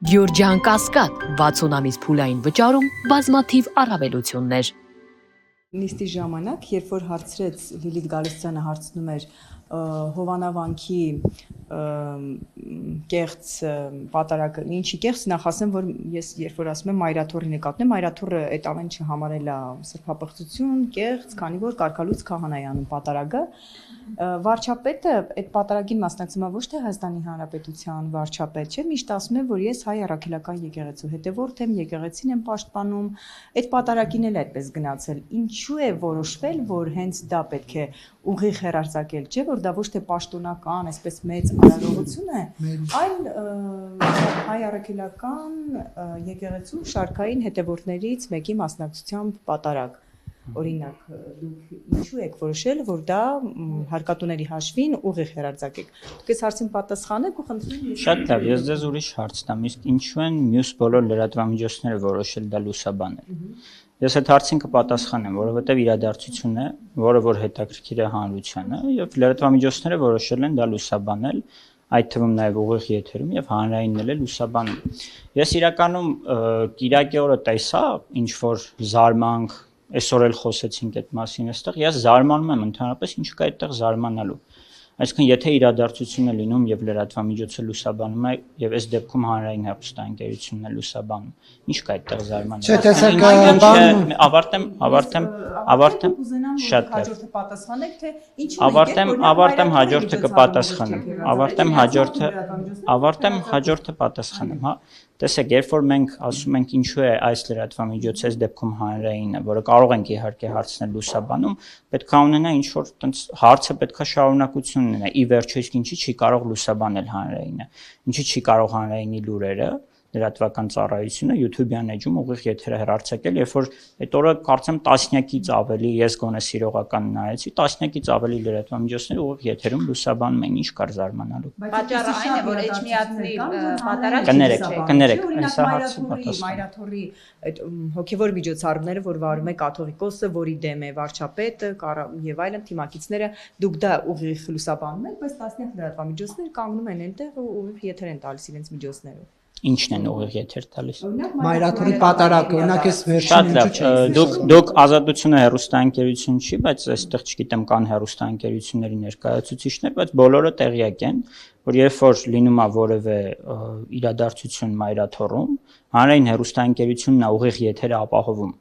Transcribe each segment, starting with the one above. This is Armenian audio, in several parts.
Գյորջյան Կասկադ 60 ամիս փուլային վճարում բազմաթիվ առավելություններ։ Նիստի ժամանակ, երբ որ հարցրեց Լիլիթ Գալստյանը հարցնում էր Հովանավանքի կեղծ պատարագը, ինչի կեղծ, նախ ասեմ, որ ես երբ որ ասում եմ Մայրաթոռի նկատմամբ, Մայրաթոռը այդ ամեն ինչը համարել է սրբապղծություն, կեղծ, քանի որ Կարկալույց Քահանայանի պատարագը, վարչապետը այդ պատարագին մասնակցում է ոչ թե Հայաստանի Հանրապետության վարչապետ, չէ, միշտ ասում է, որ ես հայ առաքելական եկեղեցու հետևորդ եմ, եկեղեցին եմ պաշտպանում, այդ պատարագին էլ այդպես գնացել։ Ինչու է որոշվել, որ հենց դա պետք է ուղիղ հեռարձակել, չէ, որ դա ոչ թե պաշտոնական, այսպես մեծ արարողություն է, այլ հայ առաքելական եկեղեցու շարքային հետևորդներից մեկի մասնակցությամբ պատարագ։ Օրինակ, դուք ինչու եք որոշել, որ դա հարկատուների հաշվին ուղիղ հեռարձակեք։ Դուք այս հարցին պատասխանեք ու խնդրում եմ։ Շատ լավ, ես ձեզ ուրիշ հարց տամ, իսկ ինչու են մյուս բոլոր լրատվամիջոցները որոշել դա լուսաբանել։ Ես այդ հարցին կպատասխանեմ, որովհետև իրադարձություն է, որը որ հետաքրքիր է հանրությանը, եւ լրատվամիջոցները որոշել են դա լուսաբանել, այդ թվում նաև ուղիղ եթերում եւ հանրայինն էլ լուսաբանում։ Ես իրականում Կիրակի օրը տեսա ինչ որ զարմանք, այսօր էլ խոսեցինք այդ մասին, այստեղ ես զարմանում եմ ընդհանրապես ինչ կա այդտեղ զարմանալու։ Այսինքն եթե իրադարձությունն է լինում եւ լրատվամիջոցը լուսաբանում է եւ այս դեպքում հանրային հեռուստաընկերությունն է լուսաբանում, ինչ կա այդտեղ զարմանալու։ Չէ, տեսակ ավարտեմ, շատ լավ։ Հաջորդը պատասխանեք, թե ինչ ավարտեմ հաջորդը կպատասխանեմ։ Ավարտեմ հաջորդը պատասխանեմ, հա։ Տեսեք, երբ որ մենք ասում ենք ինչու է այս լրատվամիջոցը այս դեպքում հանրայինը, որը կարող ենք իհարկե հարցնել լուսաբանում, պետք է ունենա ինչ որ տենց հարցը պետք է շարունակություն ունենա։ Ի վերջո իսկ ինչի չի կարող լուսաբանել հանրայինը, ինչի չի կարող հանրայինի լուրերը լրատվական ծառայությունը YouTube-յան էջում ուղիղ եթերը հեռարձակել, երբ որ այդ օրը կարծեմ տասնյակից ավելի, ես գոնե սիրողական նայեցի, տասնյակից ավելի լրատվամիջոցներ ուղիղ եթերում լուսաբանում են, ինչ կար զարմանալու։ Պատճառը այն է, որ Էջմիածնի պատարագ կներեք, այսա հարցը պատասխան։ Մայրաթոռի այդ հոգևոր միջոցառումները, որ վարում է կաթողիկոսը, որի դեմ է վարչապետը եւ այլն թիմակիցները, դուք դա ուղիղ լուսաբանում եք, բայց տասնյակ լրատվամիջոցներ կանգնում են այնտեղ ու ուղիղ եթեր են տալիս իրենց միջոցներով։ Ինչն են ուղիղ եթեր տալիս։ Մայրաթոռի պատարագը, օրինակ էս վերջին դուք ազատությունը հեռուստաընկերություն չի, բայց այստեղ չգիտեմ կան հեռուստաընկերությունների ներկայացուցիչներ, բայց բոլորը տեղյակ են, որ երբ որ լինում է որևէ իրադարձություն Մայրաթոռում, հանրային հեռուստաընկերությունն է ուղիղ եթերը ապահովում։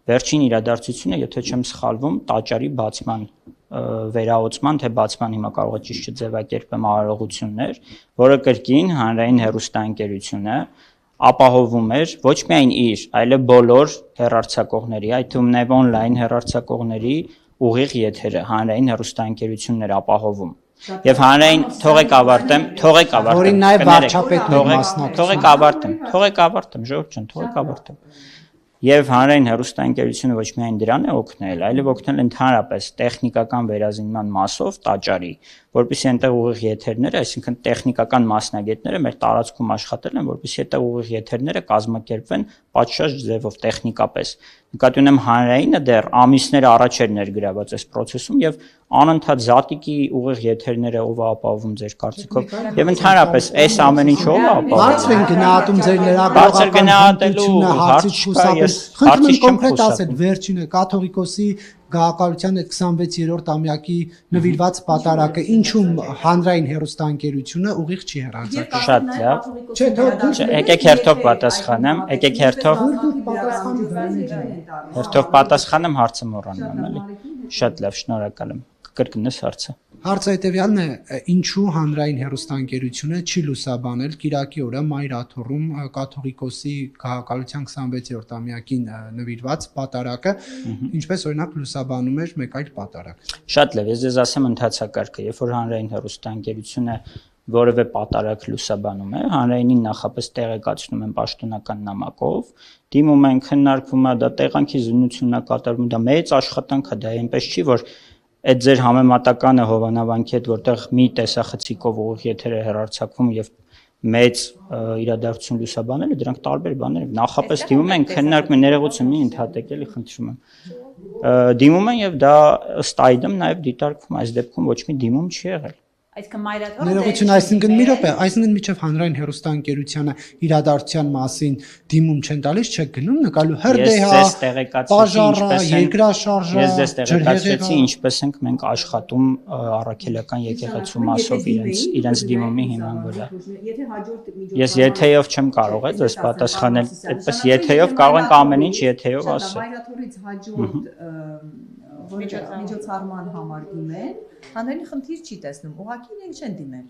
Վերջին իրադարձությունը, եթե չեմ սխալվում, տաճարի բացման վերահոսման, թե բացման հիմա կարող է ճիշտ չձևակերպեմ արարողություններ, որը կրկին հանրային հեռուստաընկերությունը ապահովում էր ոչ միայն իր, այլև բոլոր հեռարձակողների, այդ թվում նաև on-line հեռարձակողների ուղիղ եթերը հանրային հեռուստաընկերությունն էր ապահովում։ Եվ հանրային թողեք ավարտեմ, որին նաև վարչապետն էր մասնակցում։ Թողեք ավարտեմ, ժողովուրդ ջան, թողեք ավարտեմ։ Եվ հանրային հեռուստաընկերությունը ոչ միայն դրան է օգնել, այլև օգնել ընդհանրապես տեխնիկական վերազինման մասով տաճարի, որպեսզի այնտեղ ուղիղ եթերները, այսինքն տեխնիկական մասնագետները մեր տարածքում աշխատել են, որպեսզի այդտեղ ուղիղ եթերները կազմակերպվեն պատշաճ ձևով տեխնիկապես։ Նկատի ունեմ հանրայինը դեռ ամիսներ առաջ էր ներգրաված այս process-ում եւ անընդհատ զատիկի ուղիղ եթերները ով է ապահովում ձեր կարծիքով եւ ընդհանրապես այս ամեն ինչ ով է ապահովում։ Բարձր են գնահատում ձեր լրագրողականությունը, հարցից խուսափել։ Խնդրում եմ կոնկրետ ասել, վերջինը կաթողիկոսի գաղափարության այդ 26-րդ ամյակի նվիրված պատարագը ինչու հանրային հեռուստաընկերությունը ուղիղ չի հեռարձակել։ Շատ լավ։ Չէ, թող եկեք հերթով պատասխանեմ, եկեք հերթով պատասխանեմ, հարցը մոռանում եմ, էլի։ Շատ լավ, շնորհակալ եմ։ Կկրկնես հարցը։ Հարցը հետևյալն է, ինչու հանրային հեռուստաընկերությունը չի լուսաբանել Կիրակի օրը Մայրաթոռում կաթողիկոսի գահակալության 26-րդ ամյակին նվիրված պատարագը, ինչպես օրինակ լուսաբանում էր մեկ այլ պատարագ։ Շատ լավ, ես ձեզ ասեմ ընթացակարգը, երբ որ հանրային հեռուստաընկերությունը որևէ պատարագ լուսաբանում է, հանրայինին նախապես տեղեկացնում են պաշտոնական նամակով, դիմում են, քննարկվում է, դա տեղանքի զննությունն է կատարվում, դա մեծ աշխատանք է, դա այնպես չի, որ այդ ձեր համեմատականը Հովանավանքի հետ, որտեղ մի տեսախցիկով ուղիղ եթերը հեռարձակվում եւ մեծ իրադարձություն լուսաբանելը, դրանք տարբեր բաներ են։ Նախապես դիմում են, քննարկում են, ներողություն մի ընդհատեք, էլի խնդրում եմ։ Դիմում են եւ դա ըստ այդմ նաեւ դիտարկվում, այս դեպքում ոչ մի դիմում չի եղել։ Այսինքն մայրաթորը Ներողություն, այսինքն մի րոպե, այսինքն միջև հանրային հեռուստաընկերությանը իրադարձության մասին դիմում չեն տալիս, չեք գնում նկարելու հրդեհա, երկրաշարժը, ես դες տեղեկացրեցի ինչպես ենք մենք աշխատում առաքելական եկեղեցու մասով իրենց դիմումի հիման վրա։ Ես եթեով չեմ կարող ձեզ պատասխանել, այդպես եթեով կարող ենք ամեն ինչ եթեով ասել։ Մայրաթորից հաջորդ միջոցառման համար դիմել, հանրային խնդիր չի տեսնում, ուղղակի իրենք չեն դիմել։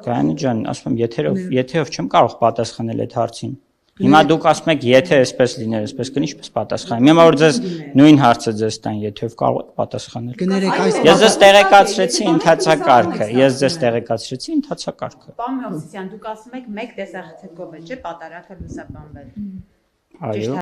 Գայանի ջան, ասում եմ եթեով չեմ կարող պատասխանել այդ հարցին։ Հիմա դուք ասում եք եթե այսպես լիներ, այսպես կն ինչպես պատասխանեմ։ Հիմա որ ձեզ նույն հարցը ձեզ տան, եթեով կարող եք պատասխանել։ Կներեք այս Ես ձեզ տեղեկացրեցի ընթացակարգը, Պարոն Մովսիսյան, դուք ասում եք մեկ տեսախցիկով է, չէ՞, պատարագը լուսաբանվել։ Այո։